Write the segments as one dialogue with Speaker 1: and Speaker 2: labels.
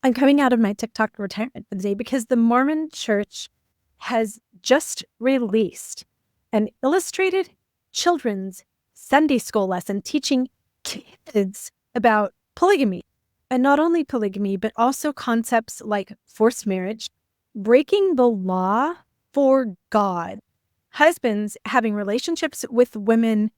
Speaker 1: I'm coming out of my TikTok retirement for the day because the Mormon church has just released an illustrated children's Sunday school lesson teaching kids about polygamy. And not only polygamy, but also concepts like forced marriage, breaking the law for God, husbands having relationships with women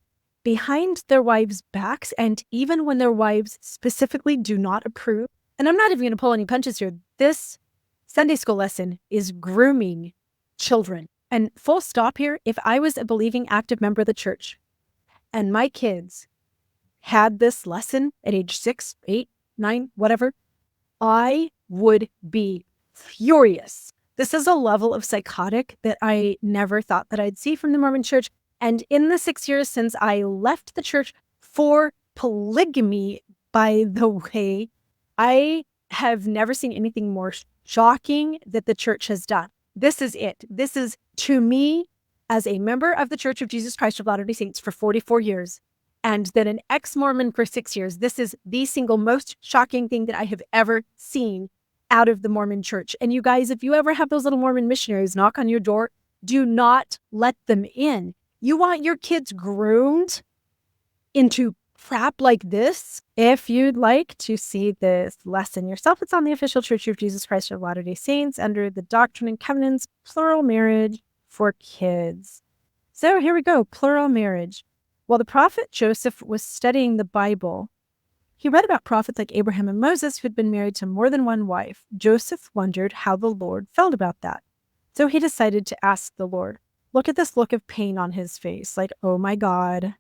Speaker 1: behind their wives' backs, and even when their wives specifically do not approve. And I'm not even going to pull any punches here. This Sunday school lesson is grooming children. And full stop here, if I was a believing active member of the church and my kids had this lesson at age 6, 8, 9, whatever, I would be furious. This is a level of psychotic that I never thought that I'd see from the Mormon church. And in the 6 years since I left the church for polygamy, by the way, I have never seen anything more shocking that the church has done. This is it. This is, to me, as a member of the Church of Jesus Christ of Latter-day Saints for 44 years, and then an ex-Mormon for 6 years, this is the single most shocking thing that I have ever seen out of the Mormon church. And you guys, if you ever have those little Mormon missionaries knock on your door, do not let them in. You want your kids groomed into crap like this? If you'd like to see this lesson yourself, it's on the official Church of Jesus Christ of Latter-day Saints under the Doctrine and Covenants, plural marriage for kids. So here we go, plural marriage. While the prophet Joseph was studying the Bible, he read about prophets like Abraham and Moses who had been married to more than one wife. Joseph wondered how the Lord felt about that. So he decided to ask the Lord. Look at this look of pain on his face, like, oh my God.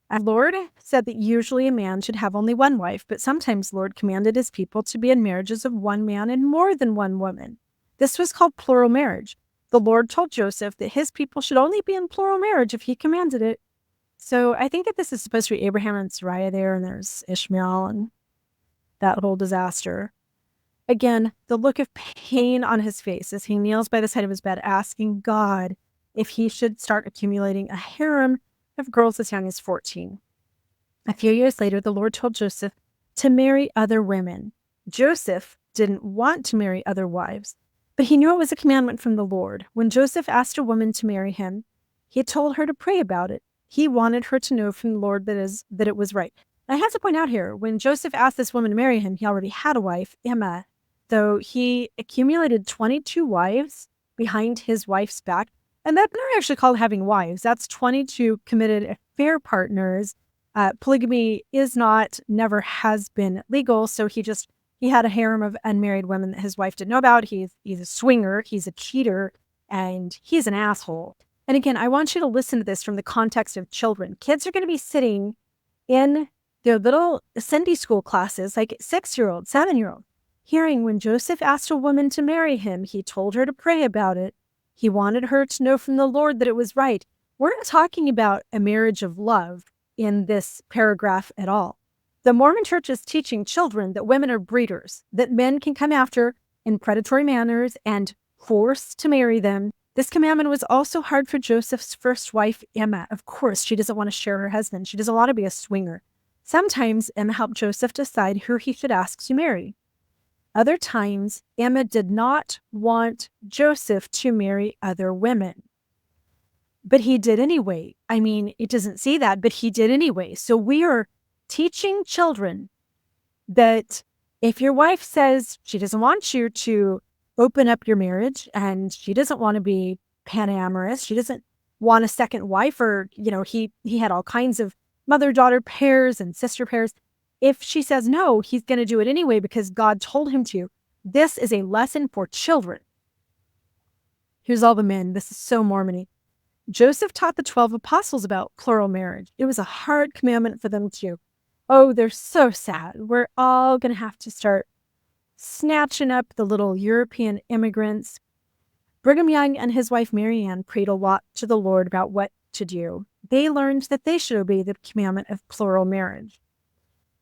Speaker 1: And Lord said that usually a man should have only one wife, but sometimes Lord commanded his people to be in marriages of one man and more than one woman. This was called plural marriage. The Lord told Joseph that his people should only be in plural marriage if he commanded it. So I think that this is supposed to be Abraham and Sarai there, and there's Ishmael and that whole disaster. Again, the look of pain on his face as he kneels by the side of his bed, asking God if he should start accumulating a harem of girls as young as 14. A few years later, the Lord told Joseph to marry other women. Joseph didn't want to marry other wives, but he knew it was a commandment from the Lord. When Joseph asked a woman to marry him, he told her to pray about it. He wanted her to know from the Lord that it was right. I have to point out here, when Joseph asked this woman to marry him, he already had a wife, Emma, though he accumulated 22 wives behind his wife's back. And that's not actually called having wives. That's 22 committed affair partners. Polygamy is not, never has been legal. So he had a harem of unmarried women that his wife didn't know about. He's a swinger, he's a cheater, and he's an asshole. And again, I want you to listen to this from the context of children. Kids are going to be sitting in their little Sunday school classes, like 6-year-old, 7-year-old, hearing when Joseph asked a woman to marry him, he told her to pray about it. He wanted her to know from the Lord that it was right. We're not talking about a marriage of love in this paragraph at all. The Mormon church is teaching children that women are breeders, that men can come after in predatory manners and force to marry them. This commandment was also hard for Joseph's first wife, Emma. Of course, she doesn't want to share her husband. She doesn't want to be a swinger. Sometimes Emma helped Joseph decide who he should ask to marry. Other times, Emma did not want Joseph to marry other women. But he did anyway. I mean, it doesn't say that, but he did anyway. So we are teaching children that if your wife says she doesn't want you to open up your marriage and she doesn't want to be polyamorous, she doesn't want a second wife, or, he had all kinds of mother-daughter pairs and sister pairs. If she says no, he's going to do it anyway because God told him to. This is a lesson for children. Here's all the men. This is so Mormon-y. Joseph taught the 12 apostles about plural marriage. It was a hard commandment for them too. Oh, they're so sad. We're all going to have to start snatching up the little European immigrants. Brigham Young and his wife Mary Ann prayed a lot to the Lord about what to do. They learned that they should obey the commandment of plural marriage.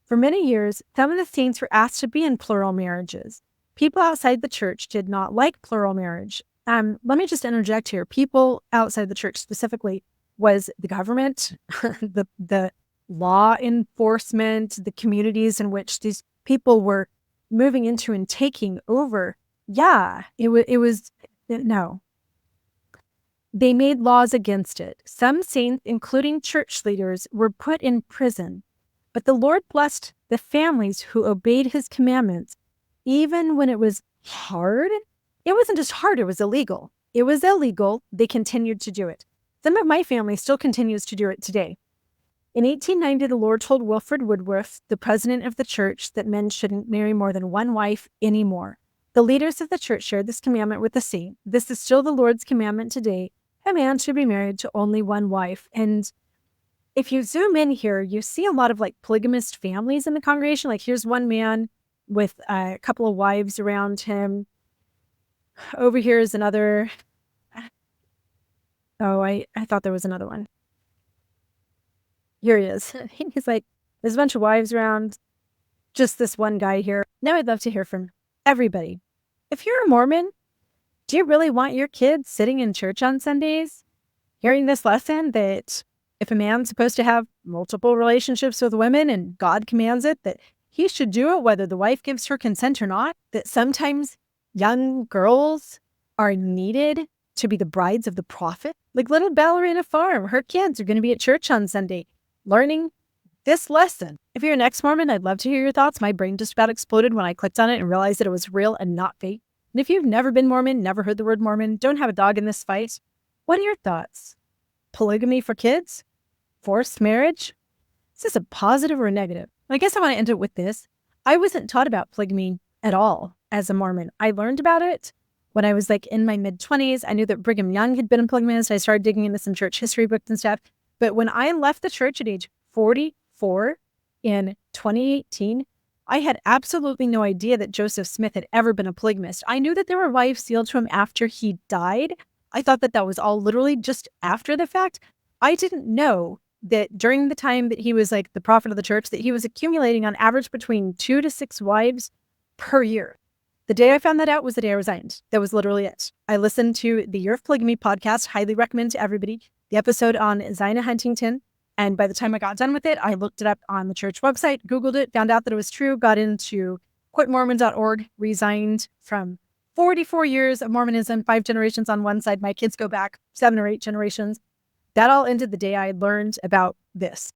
Speaker 1: For many years, some of the saints were asked to be in plural marriages. People outside the church did not like plural marriage. Let me just interject here. People outside the church specifically was the government, the law enforcement, the communities in which these people were moving into and taking over. Yeah, no. They made laws against it. Some saints, including church leaders, were put in prison. But the Lord blessed the families who obeyed his commandments, even when it was hard. It wasn't just hard, it was illegal. It was illegal. They continued to do it. Some of my family still continues to do it today. In 1890, the Lord told Wilfred Woodruff, the president of the church, that men shouldn't marry more than one wife anymore. The leaders of the church shared this commandment with the saint. This is still the Lord's commandment today. A man should be married to only one wife. And if you zoom in here, you see a lot of like polygamist families in the congregation. Like here's one man with a couple of wives around him. Over here is another. Oh, I thought there was another one. Here he is. He's like, there's a bunch of wives around. Just this one guy here. Now I'd love to hear from everybody. If you're a Mormon, do you really want your kids sitting in church on Sundays, hearing this lesson that if a man's supposed to have multiple relationships with women and God commands it, that he should do it whether the wife gives her consent or not, that sometimes young girls are needed to be the brides of the prophet? Like little Ballerina Farm, her kids are going to be at church on Sunday learning this lesson. If you're an ex-Mormon, I'd love to hear your thoughts. My brain just about exploded when I clicked on it and realized that it was real and not fake. And if you've never been Mormon, never heard the word Mormon, don't have a dog in this fight, what are your thoughts? Polygamy for kids? Forced marriage? Is this a positive or a negative? I guess I want to end it with this. I wasn't taught about polygamy at all as a Mormon. I learned about it when I was like in my mid-20s. I knew that Brigham Young had been a polygamist. I started digging into some church history books and stuff. But when I left the church at age 44 in 2018, I had absolutely no idea that Joseph Smith had ever been a polygamist. I knew that there were wives sealed to him after he died. I thought that that was all literally just after the fact. I didn't know that during the time that he was like the prophet of the church, that he was accumulating on average between 2 to 6 wives per year. The day I found that out was the day I resigned. That was literally it. I listened to the Year of Polygamy podcast, highly recommend to everybody, the episode on Zina Huntington. And by the time I got done with it, I looked it up on the church website, Googled it, found out that it was true, got into quitmormon.org, resigned from 44 years of Mormonism, 5 generations on one side. My kids go back 7 or 8 generations. That all ended the day I learned about this.